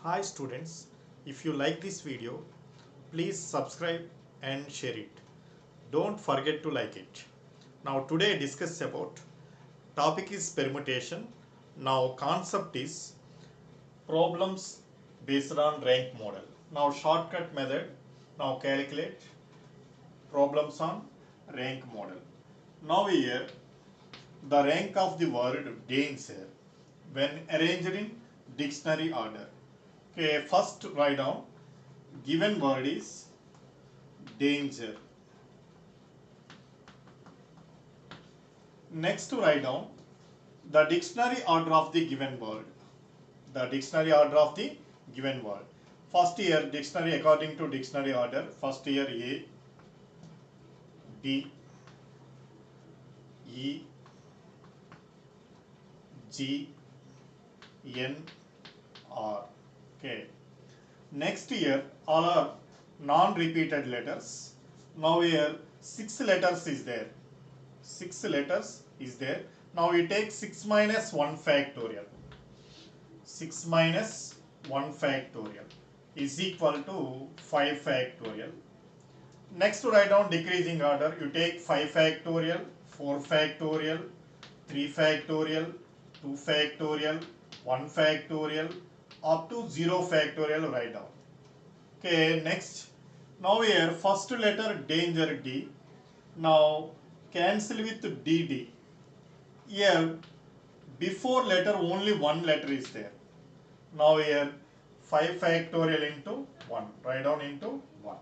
Hi students, if you like this video, please subscribe and share it. Don't forget to like it. Now today discuss about topic is permutation. Now concept is problems based on rank model. Now shortcut method. Now calculate problems on rank model. Now here the rank of the word danger when arranged in dictionary order. Okay, first write down given word is danger. Next to write down the dictionary order of the given word. The dictionary order of the given word. First here dictionary according to dictionary order. First here A, D, E, G, N, R. Okay. Next here all are non-repeated letters. Now here 6 letters is there. 6 letters is there. Now we take 6 minus 1 factorial. 6 minus 1 factorial is equal to 5 factorial. Next to write down decreasing order, you take 5 factorial, 4 factorial, 3 factorial, 2 factorial, 1 factorial, up to 0 factorial write down. Okay, next. Now here first letter danger D. Now cancel with DD. Here before letter only one letter is there. Now here 5 factorial into 1. Write down into 1.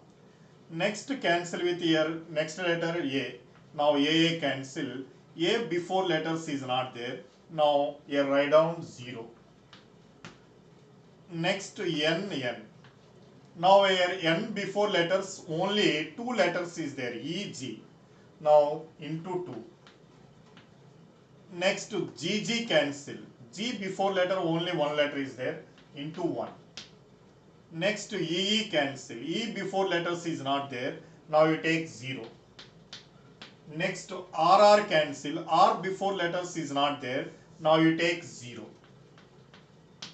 Next cancel with here next letter A. Now A cancel. A before letters is not there. Now here write down 0. Next N. Now here N before letters only 2 letters is there. E, G. Now into 2. Next GG cancel. G before letter only one letter is there into 1. Next EE cancel. E before letters is not there. Now you take 0. Next RR cancel. R before letters is not there. Now you take 0.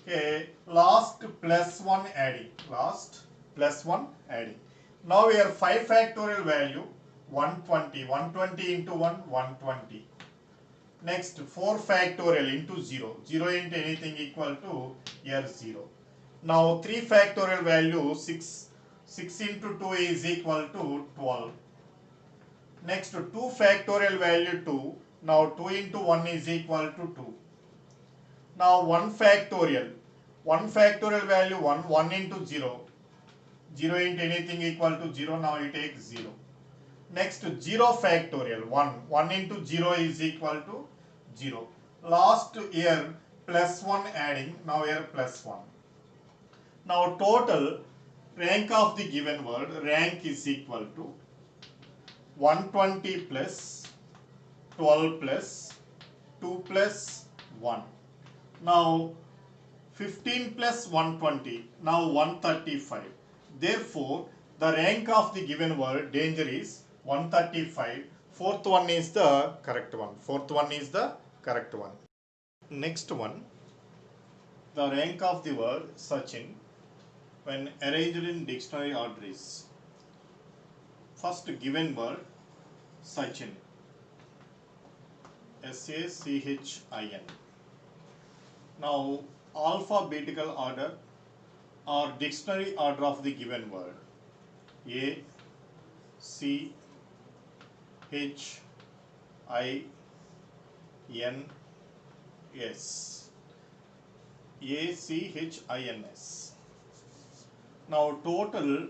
Okay. Last plus 1 adding. Last plus 1 adding. Now we have 5 factorial value 120. 120 into 1 120. Next 4 factorial into 0. 0 into anything equal to here 0. Now 3 factorial value 6. 6 into 2 is equal to 12. Next 2 factorial value 2. Now 2 into 1 is equal to 2. Now 1 factorial. 1 factorial value 1. 1 into 0. 0 into anything equal to 0. Now you take 0. Next 0 factorial 1. 1 into 0 is equal to 0. Last here plus 1 adding. Now here plus 1. Now total rank of the given word rank is equal to 120 plus 12 plus 2 plus 1. Now 15 plus 120. Now 135. Therefore the rank of the given word danger is 135. Fourth one is the correct one. Fourth one is the correct one. Next one, the rank of the word Sachin when arranged in dictionary order is first given word Sachin. Sachin. Now alphabetical order or dictionary order of the given word A, C, H, I, N, S. A, C, H, I, N, S. Now total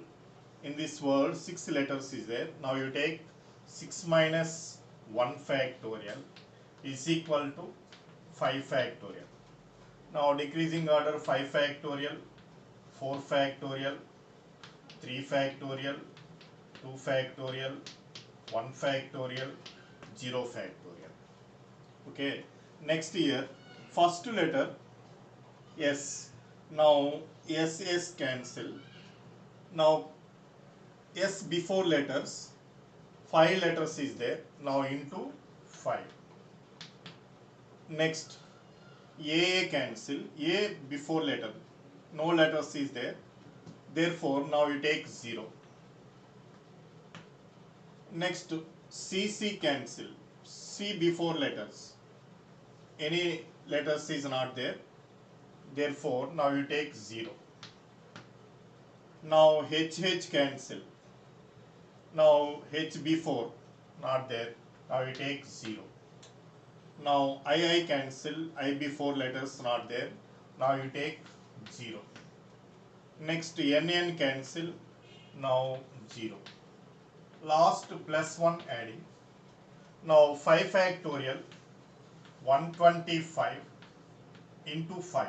in this word 6 letters is there. Now you take 6 minus 1 factorial is equal to 5 factorial. Now decreasing order 5 factorial, 4 factorial, 3 factorial, 2 factorial, 1 factorial, 0 factorial. Okay. Next here first letter S. Now S cancel. Now S before letters 5 letters is there. Now into 5. Next A cancel. A before letter no letters is there. Therefore, now you take 0. Next, CC cancel. C before letters. Any letters is not there. Therefore, now you take 0. Now HH cancel. Now H before not there. Now you take 0. Now I cancel. I before letters not there. Now you take 0. Next NN cancel. Now 0. Last plus 1 adding. Now 5 factorial 125 into 5.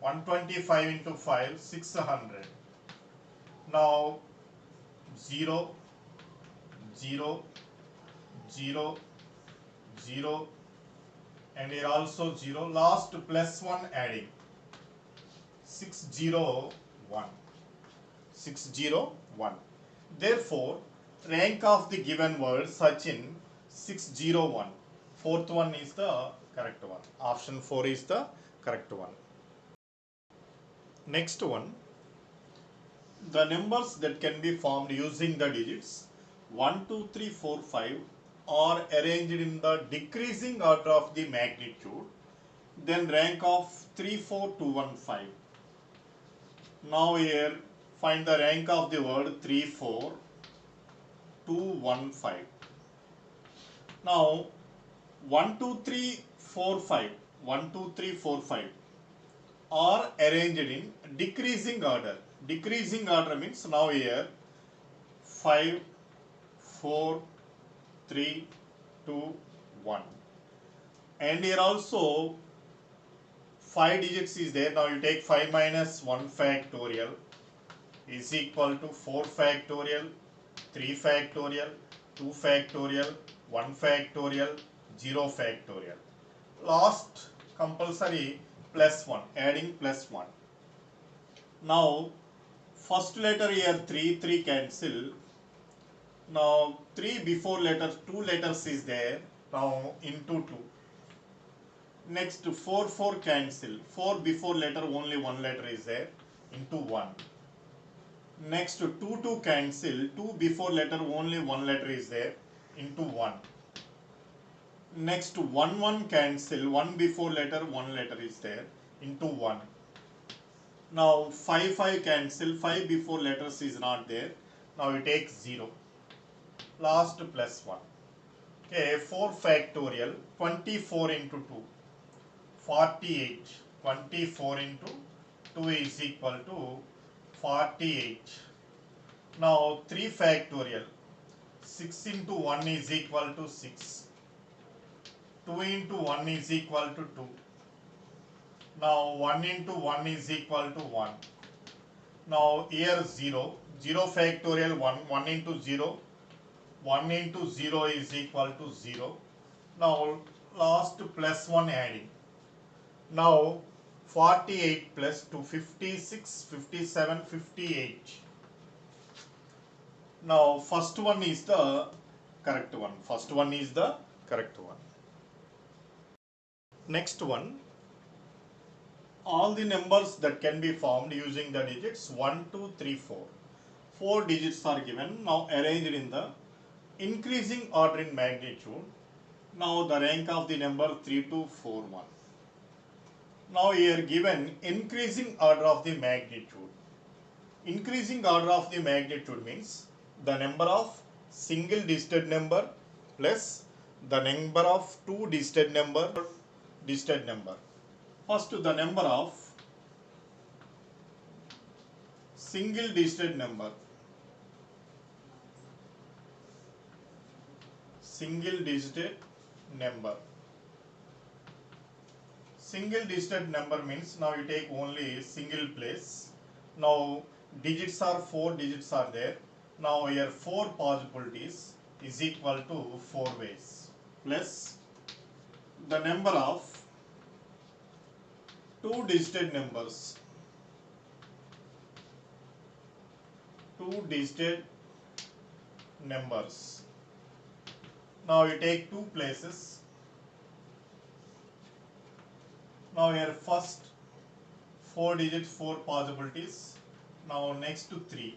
125 into 5 600. Now 0 0 0 0 and here also 0. Last plus 1 adding 601. 601. Therefore, rank of the given word Sachin 601. Fourth one is the correct one. Option 4 is the correct one. Next one, the numbers that can be formed using the digits 1, 2, 3, 4, 5 are arranged in the decreasing order of the magnitude, then rank of 3, 4, 2, 1, 5. Now here find the rank of the word 3, 4, 2, 1, 5. Now 1, 2, 3, 4, 5, 1, 2, 3, 4, 5 are arranged in decreasing order. Decreasing order means now here 5, 4, 3, 2, 1. And here also 5 digits is there. Now you take 5 minus 1 factorial is equal to 4 factorial, 3 factorial, 2 factorial, 1 factorial, 0 factorial. Last compulsory plus 1, adding plus 1. Now first letter here 3, 3 cancel. Now 3 before letter, 2 letters is there. Now into 2. Next 4, 4 cancel. 4 before letter only 1 letter is there. Into 1. Next 2, 2 cancel. 2 before letter only 1 letter is there. Into 1. Next 1, 1 cancel. 1 before letter 1 letter is there. Into 1. Now 5, 5 cancel. 5 before letters is not there. Now you take 0. Last plus 1. Okay, 4 factorial 24 into 2. 48. 24 into 2 is equal to 48. Now 3 factorial 6 into 1 is equal to 6. 2 into 1 is equal to 2. Now 1 into 1 is equal to 1. Now here 0. 0 factorial 1. 1 into 0. 1 into 0 is equal to 0. Now last plus 1 adding. Now 48 plus 2, 56, 57, 58. Now first one is the correct one. First one is the correct one. Next one, all the numbers that can be formed using the digits 1, 2, 3, 4. 4 digits are given, now arranged in the increasing order in magnitude. Now the rank of the number 3, 2, 4, 1. Now here given increasing order of the magnitude. Increasing order of the magnitude means the number of single digit number plus the number of two digit number. First the number of single digit number. Single digit number. Single digit number means now you take only single place. Now digits are 4 digits are there. Now here 4 possibilities is equal to 4 ways plus the number of 2 digit numbers. 2 digit numbers. Now you take 2 places. Now here first 4 digits, 4 possibilities. Now next to 3.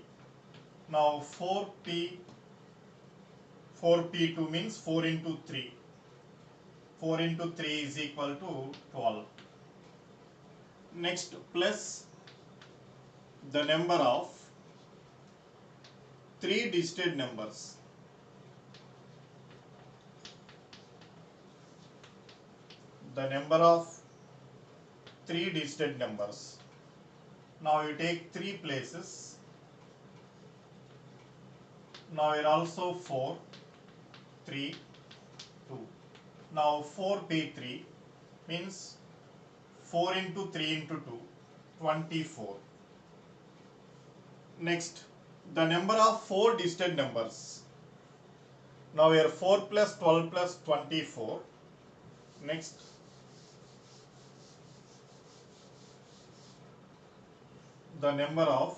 Now 4p2 means 4 into 3. 4 into 3 is equal to 12. Next, plus the number of 3 digit numbers. The number of 3 digit numbers. Now you take 3 places. Now here also 4, 3, 2. Now 4p3 means 4 into 3 into 2, 24. Next, the number of 4 digit numbers. Now here 4 plus 12 plus 24. Next, the number of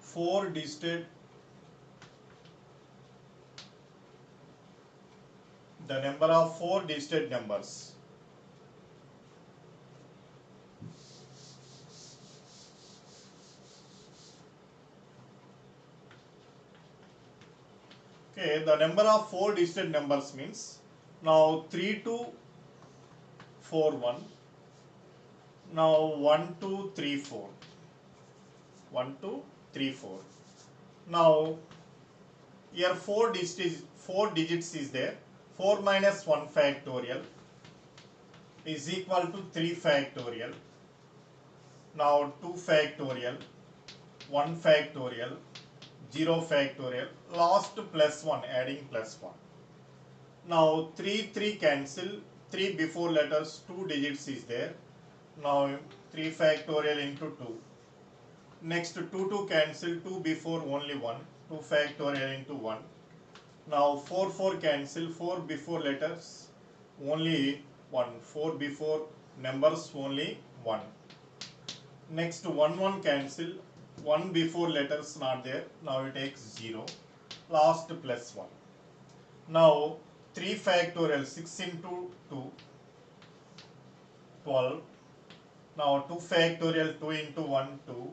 4 digit numbers. Okay, the number of 4 digit numbers means now 3241. Now 1234. 1234. Now here 4 digits is there. 4 minus 1 factorial is equal to 3 factorial. Now 2 factorial, 1 factorial, 0 factorial, last plus 1, adding plus 1. Now 3 cancel, 3 before letters 2 digits is there. Now 3 factorial into 2. Next 2 cancel, 2 before only 1, 2 factorial into 1. Now 4 cancel, 4 before letters only 1, 4 before numbers only 1. Next 1 cancel, 1 before letters not there, now it takes 0, last plus 1. Now 3 factorial, 6 into 2, 12. Now 2 factorial, 2 into 1, 2.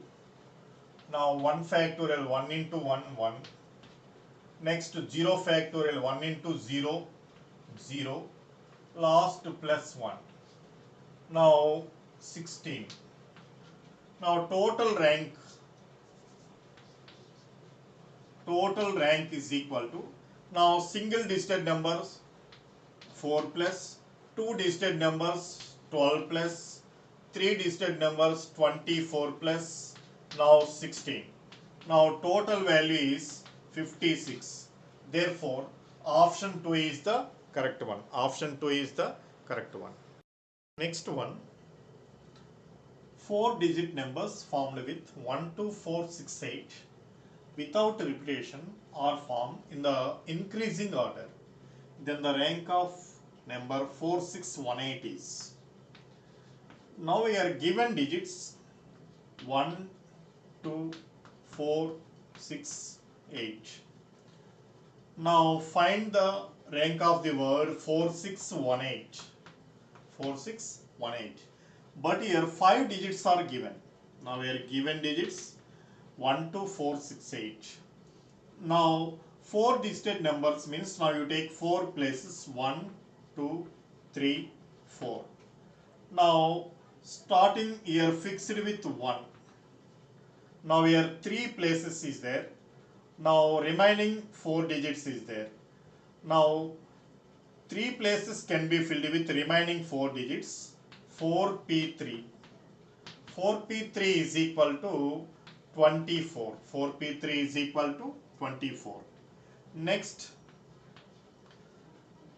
Now 1 factorial, 1 into 1, 1. Next 0 factorial, 1 into 0, 0. Last plus 1. Now 16. Now total rank is equal to, now single digit numbers 4 plus, 2 digit numbers 12 plus, 3 digit numbers 24 plus, now 16. Now total value is 56. Therefore, option 2 is the correct one. Option 2 is the correct one. Next one, 4 digit numbers formed with 1, 2, 4, 6, 8 without repetition are formed in the increasing order. Then the rank of number 4618 is. Now we are given digits 1, 2, 4, 6, 8. Now find the rank of the word 4618. 4618. But here 5 digits are given. Now we are given digits 1, 2, 4, 6, 8. Now 4 digit numbers means now you take 4 places 1, 2, 3, 4. Now starting here fixed with 1. Now here 3 places is there. Now remaining 4 digits is there. Now 3 places can be filled with remaining 4 digits. 4p3. 4p3 is equal to 24. 4p3 is equal to 24. Next,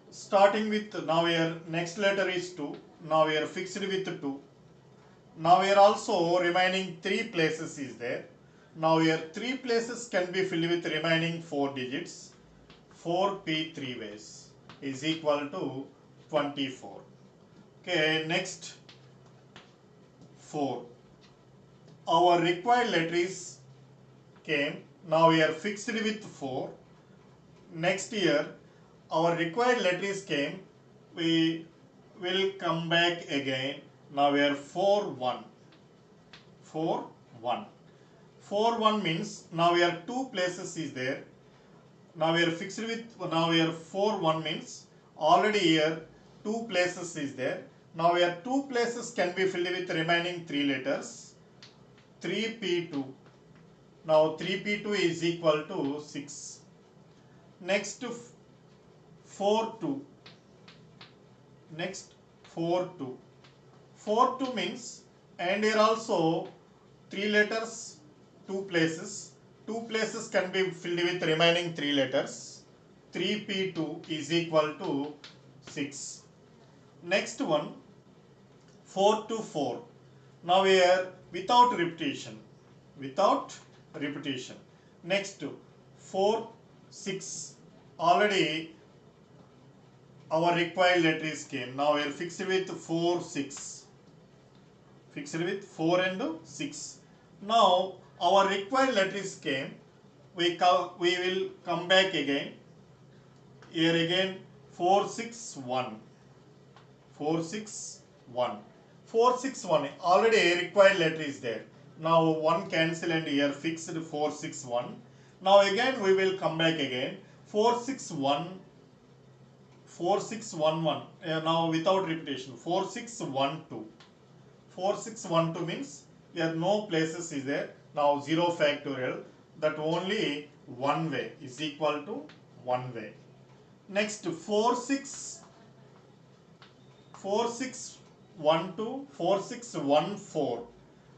starting with, now here next letter is 2. Now we are fixed with 2. Now here also remaining 3 places is there. Now here 3 places can be filled with remaining 4 digits. 4p3 ways is equal to 24. Okay, next 4. Our required letters came. Now we are fixed with 4. Next year our required letters came. We will come back again. Now we are 4 1. 4 1. 4 1 means now we are two places is there. Now we are fixed with, now we are 4 1 means already here two places is there. Now we are two places can be filled with remaining three letters. 3p2. Now 3p2 is equal to 6. Next 4 2. Next 4 2. 4 2 means, and here also three letters, two places. Two places can be filled with remaining three letters. 3p2 is equal to 6. Next one 4 to 4. Now here without repetition. Without repetition. Next 4 6. Already our required letters came. Now we are fixed with 4 6. Fixed with 4 and 6. Now our required letters came. We will come back again. Here again 4 6 1. 4 6 1. 4 6 1. Already a required letter is there. Now 1 cancel and here fixed 4 6 1. Now again we will come back again. 4 6 1. 4 6 1 1. Now without repetition. 4 6 1 2. 4 6 1 2 means here no places is there. Now 0 factorial. That only one way is equal to one way. Next 4 6 1 2. 4 6 1 4.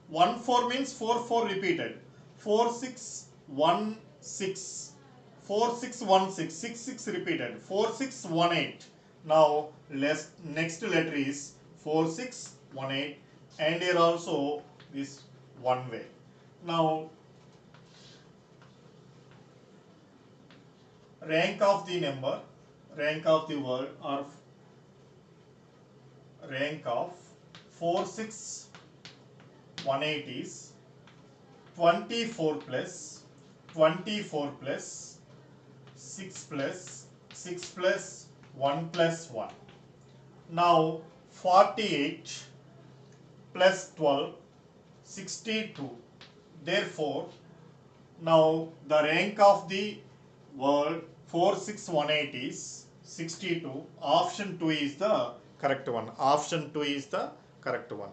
1 4 means 4 4 repeated. 4 6 1 6. 4 6 1 6. 6 6 repeated. 4 6 1 8. Now next letter is 4 6 1 8, and here also this one way. Now rank of the number, rank of the word, or rank of 4 6 1 8 is 24 plus 24 plus 6 plus 6 plus 1 plus 1. Now 48 plus 12 62. Therefore now the rank of the word 4618 is 62. Option 2 is the correct one. Option 2 is the correct one.